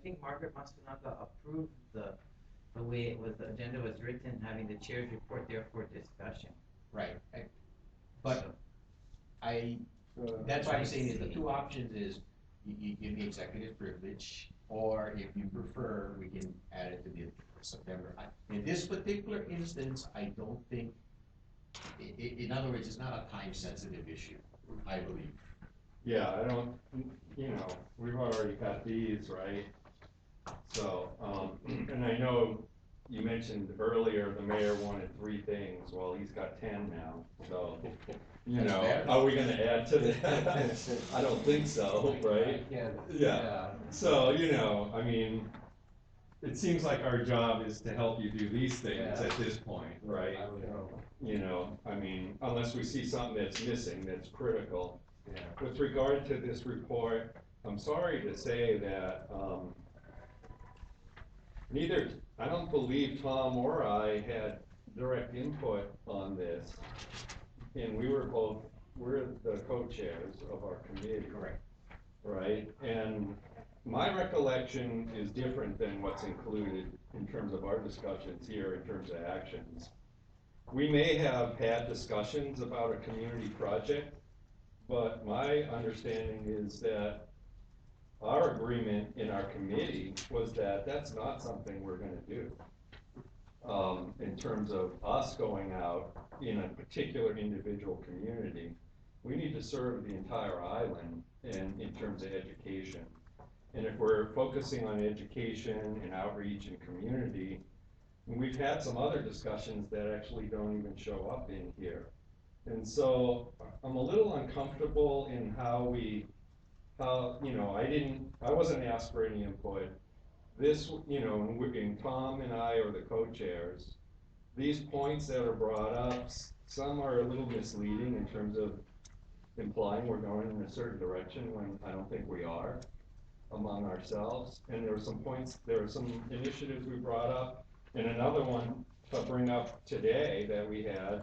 think Margaret Masunaga approved the way it was, the agenda was written, having the chair's report there for discussion. Right, but I, that's why I'm saying is the two options is you give the executive privilege, or if you prefer, we can add it to the September. In this particular instance, I don't think, in other words, it's not a time sensitive issue, I believe. Yeah, I don't, we've already got these, right? So, and I know you mentioned earlier the mayor wanted 3 things, well, he's got 10 now, so, are we gonna add to that? I don't think so, right? Yeah, so, I mean, it seems like our job is to help you do these things at this point, right? I would hope. I mean, unless we see something that's missing, that's critical. Yeah. With regard to this report, I'm sorry to say that, I don't believe Tom or I had direct input on this. And we're the co-chairs of our committee. Correct. Right, and my recollection is different than what's included in terms of our discussions here, in terms of actions. We may have had discussions about a community project, but my understanding is that our agreement in our committee was that that's not something we're gonna do. In terms of us going out in a particular individual community, we need to serve the entire island in terms of education. And if we're focusing on education and outreach and community, and we've had some other discussions that actually don't even show up in here. And so I'm a little uncomfortable in how I wasn't asked for any input. This, and Tom and I are the co-chairs. These points that are brought up, some are a little misleading in terms of implying we're going in a certain direction when I don't think we are among ourselves. And there were some initiatives we brought up, and another one to bring up today that we had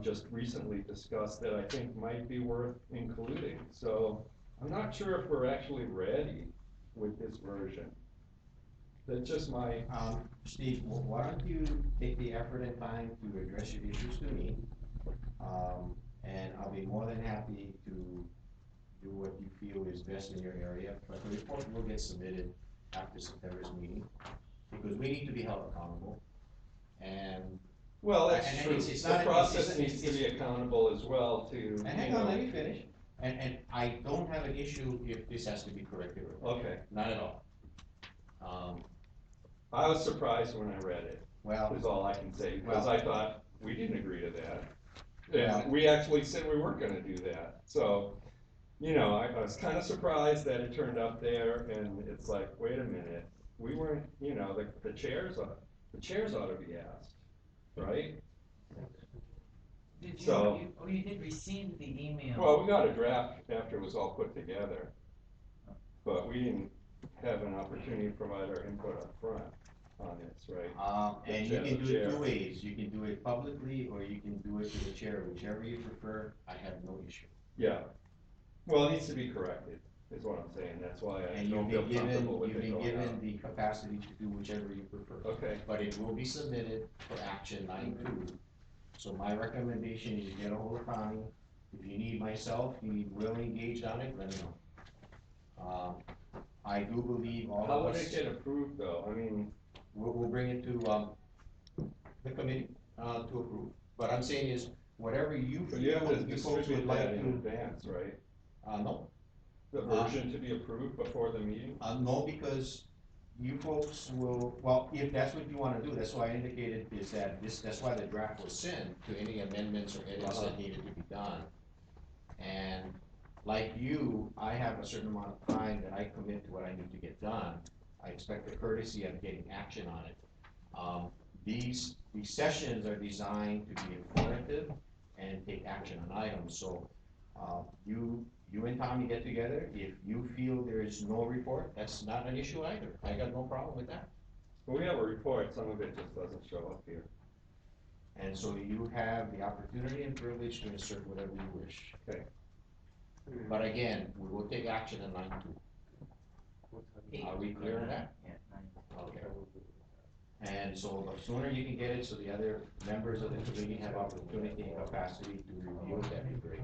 just recently discussed that I think might be worth including. So I'm not sure if we're actually ready with this version. That's just my. Steve, why don't you take the effort and time to address your issues to me? And I'll be more than happy to do what you feel is best in your area, but the report will get submitted after September's meeting, because we need to be held accountable, and. Well, that's true. It's The not, process needs to be accountable as well to, And hang on, let me finish. And I don't have an issue if this has to be corrected. Okay. Not at all. I was surprised when I read it. Well. Is all I can say, because I thought we didn't agree to that. Well, And we actually said we weren't gonna do that. So, I was kind of surprised that it turned up there, and it's like, wait a minute, we weren't, the chairs ought to be asked, right? Did you, So- you did receive the email? Well, we got a draft after it was all put together, but we didn't have an opportunity to provide our input up front on this, right? And you can do it 2 ways. You can do it publicly, or you can do it to the chair, whichever you prefer. I have no issue. Yeah, well, it needs to be corrected, is what I'm saying, that's why I don't feel comfortable with it going You've been given out. the capacity to do whichever you prefer. Okay, But it will be submitted for action 9/2. So my recommendation is you get a hold of Connie. If you need myself, you need Will engaged on it, let me know. I do believe all how of would us. it get approved though, I mean, We'll bring it to, the committee, to approve. But I'm saying is, whatever you but you have to you folks distribute would like that in to, advance, right? no. The version to be approved before the meeting? No, because you folks will, well, if that's what you wanna do, that's why I indicated is that that's why the draft was sent to any amendments or edits that needed to be done. And like you, I have a certain amount of time that I commit to what I need to get done. I expect the courtesy of getting action on it. These sessions are designed to be informative and take action on items, so, you and Tommy get together. If you feel there is no report, that's not an issue either. I got no problem with that. Well, we have a report, some of it just doesn't show up here. And so you have the opportunity and privilege to insert whatever you wish. Okay. But again, we will take action in 9/2. Are we clear on that? Yeah, 9. Okay. And so the sooner you can get it, so the other members of the committee have opportunity and capacity to review it, that'd be great.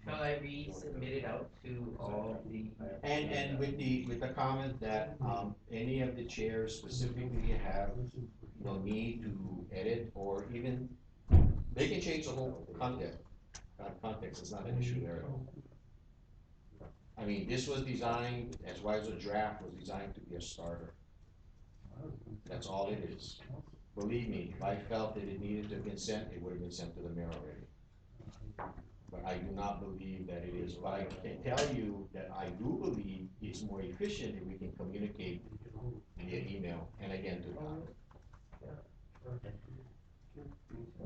Shall I resubmit it out to all the? And with the comment that, any of the chairs specifically have, need to edit, or even, they can change the whole context, it's not an issue there at all. I mean, this was designed, as why as a draft, was designed to be a starter. That's all it is. Believe me, if I felt that it needed to have been sent, it would have been sent to the mayor already. But I do not believe that it is, but I can tell you that I do believe it's more efficient if we can communicate via email, and again, to Don.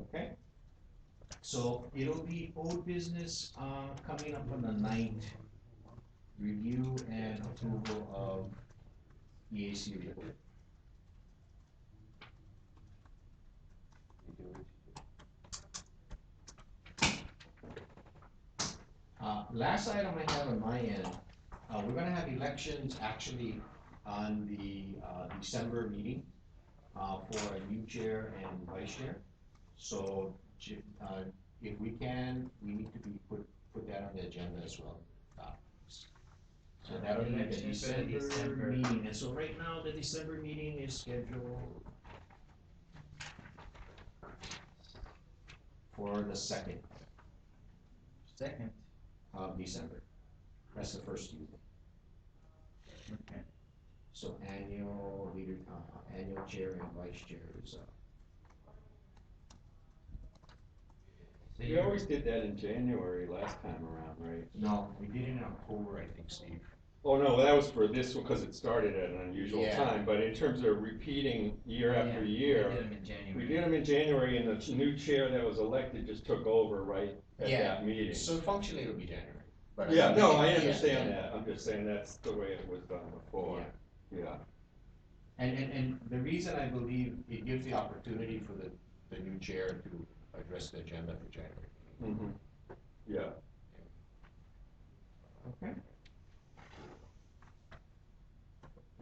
Okay? So it'll be old business, coming up on the 9th. Review and approval of EAC report. Last item I have on my end, we're gonna have elections actually on the, December meeting, for a new chair and vice chair. So, if we can, we need to put that on the agenda as well. So that'll be the Election for the December December. meeting, and so right now, the December meeting is scheduled for the 2nd of December. That's the first Tuesday. Okay. So annual leader, annual chair and vice chair is, So We you always did that in January last time around, right? no, we did it in October, I think, Steve. Oh, no, that was for this one, because it started at an unusual Yeah. time, but in terms of repeating year after We year, did them in January. we did them in January, and the new chair that was elected just took over right at Yeah. that meeting. So functionally, it'll be January. But Yeah, mean, no, I yeah, understand yeah. that, I'm just saying that's the way it was done before, yeah. And the reason I believe it gives the opportunity for the new chair to address the agenda for January. Mm-hmm. Yeah. Okay.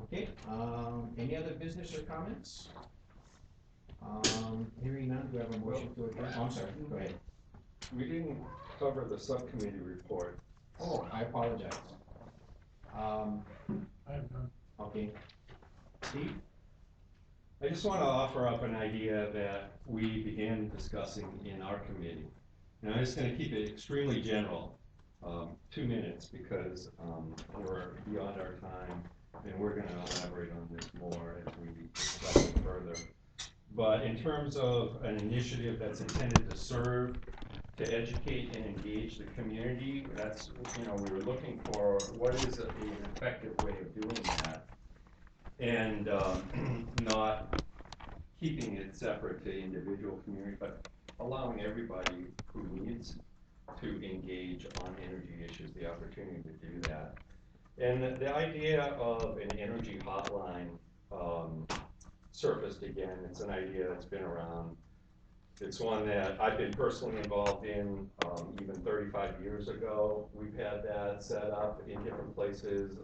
Okay, any other business or comments? Hearing none, do I have a motion to adjourn? Oh, I'm sorry, go ahead. We didn't cover the subcommittee report. Oh, I apologize. Okay. Steve? I just want to offer up an idea that we began discussing in our committee. And I'm just going to keep it extremely general, 2 minutes, because we're beyond our time, and we're going to elaborate on this more as we discuss it further. But in terms of an initiative that's intended to serve, to educate and engage the community, that's, we were looking for what is an effective way of doing that. And not keeping it separate to individual community, but allowing everybody who needs to engage on energy issues the opportunity to do that. And the idea of an energy hotline surfaced again. It's an idea that's been around. It's one that I've been personally involved in even 35 years ago. We've had that set up in different places.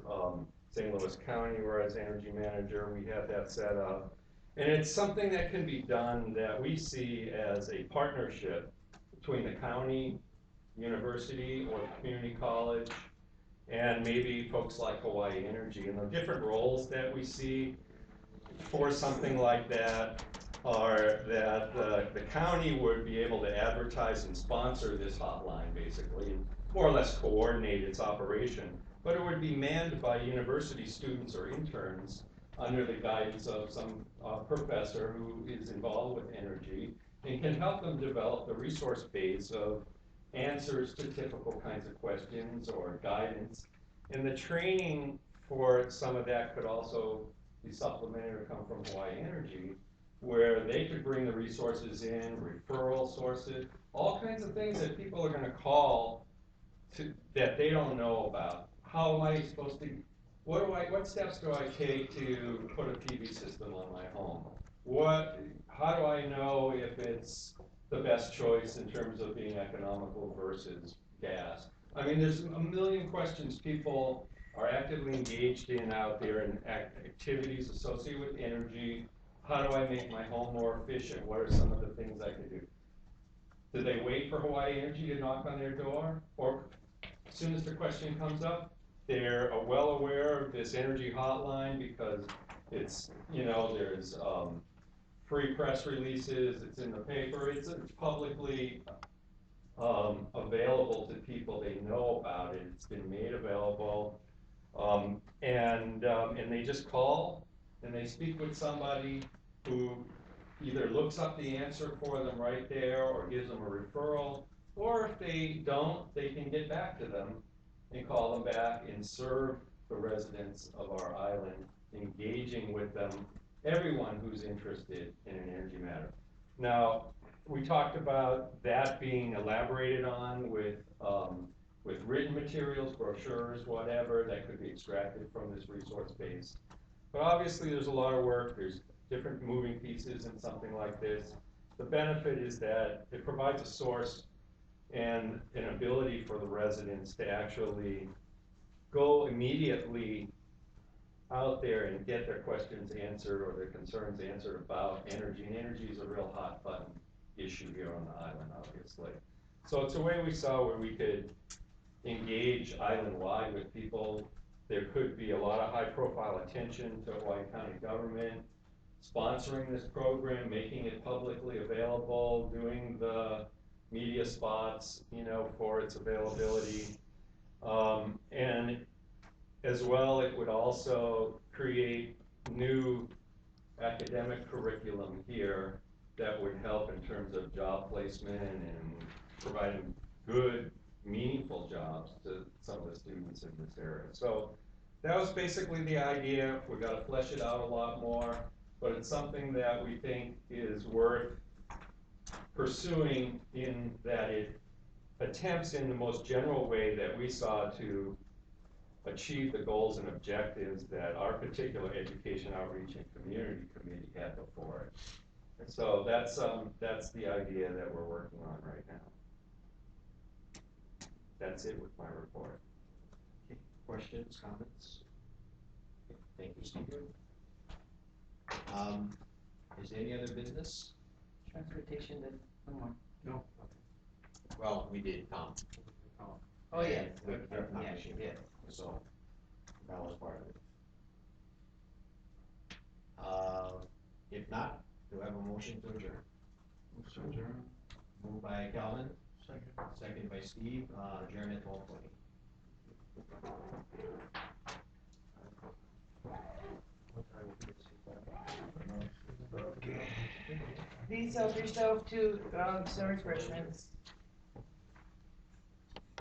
St. Louis County, where I was energy manager, we had that set up. And it's something that can be done that we see as a partnership between the county, university, or community college, and maybe folks like Hawaii Energy. And the different roles that we see for something like that are that the county would be able to advertise and sponsor this hotline, basically, and more or less coordinate its operation. But it would be manned by university students or interns under the guidance of some professor who is involved with energy and can help them develop the resource base of answers to typical kinds of questions or guidance. And the training for some of that could also be supplemented or come from Hawaii Energy, where they could bring the resources in, referral sources, all kinds of things that people are gonna call to, that they don't know about. How am I supposed to, what steps do I take to put a PV system on my home? How do I know if it's the best choice in terms of being economical versus gas? I mean, there's a million questions people are actively engaged in out there in activities associated with energy. How do I make my home more efficient? What are some of the things I can do? Do they wait for Hawaii Energy to knock on their door? Or as soon as the question comes up, they're well aware of this energy hotline because it's, there's free press releases, it's in the paper, it's publicly available to people, they know about it, it's been made available. And they just call and they speak with somebody who either looks up the answer for them right there or gives them a referral, or if they don't, they can get back to them and call them back and serve the residents of our island, engaging with them, everyone who's interested in an energy matter. Now, we talked about that being elaborated on with written materials, brochures, whatever, that could be extracted from this resource base. But obviously there's a lot of work, there's different moving pieces in something like this. The benefit is that it provides a source and an ability for the residents to actually go immediately out there and get their questions answered or their concerns answered about energy. And energy is a real hot button issue here on the island, obviously. So it's a way we saw where we could engage island-wide with people. There could be a lot of high-profile attention to Hawaii County government, sponsoring this program, making it publicly available, doing the media spots, for its availability. And as well, it would also create new academic curriculum here that would help in terms of job placement and providing good, meaningful jobs to some of the students in this area. So that was basically the idea. We got to flesh it out a lot more, but it's something that we think is worth pursuing in that it attempts in the most general way that we saw to achieve the goals and objectives that our particular education outreach and community committee had before it. And so that's the idea that we're working on right now. That's it with my report. Okay. Questions, comments? Okay. Thank you, Stephen. Is there any other business? Transportation, then, one more. No. Well, we did, Tom. Oh, yeah. With air Yeah, conditioning. yeah. So, that was part of it. If not, do I have a motion to adjourn? Moved by Calvin. Second by Steve, adjourn at 12:20. Please help yourself to some refreshments.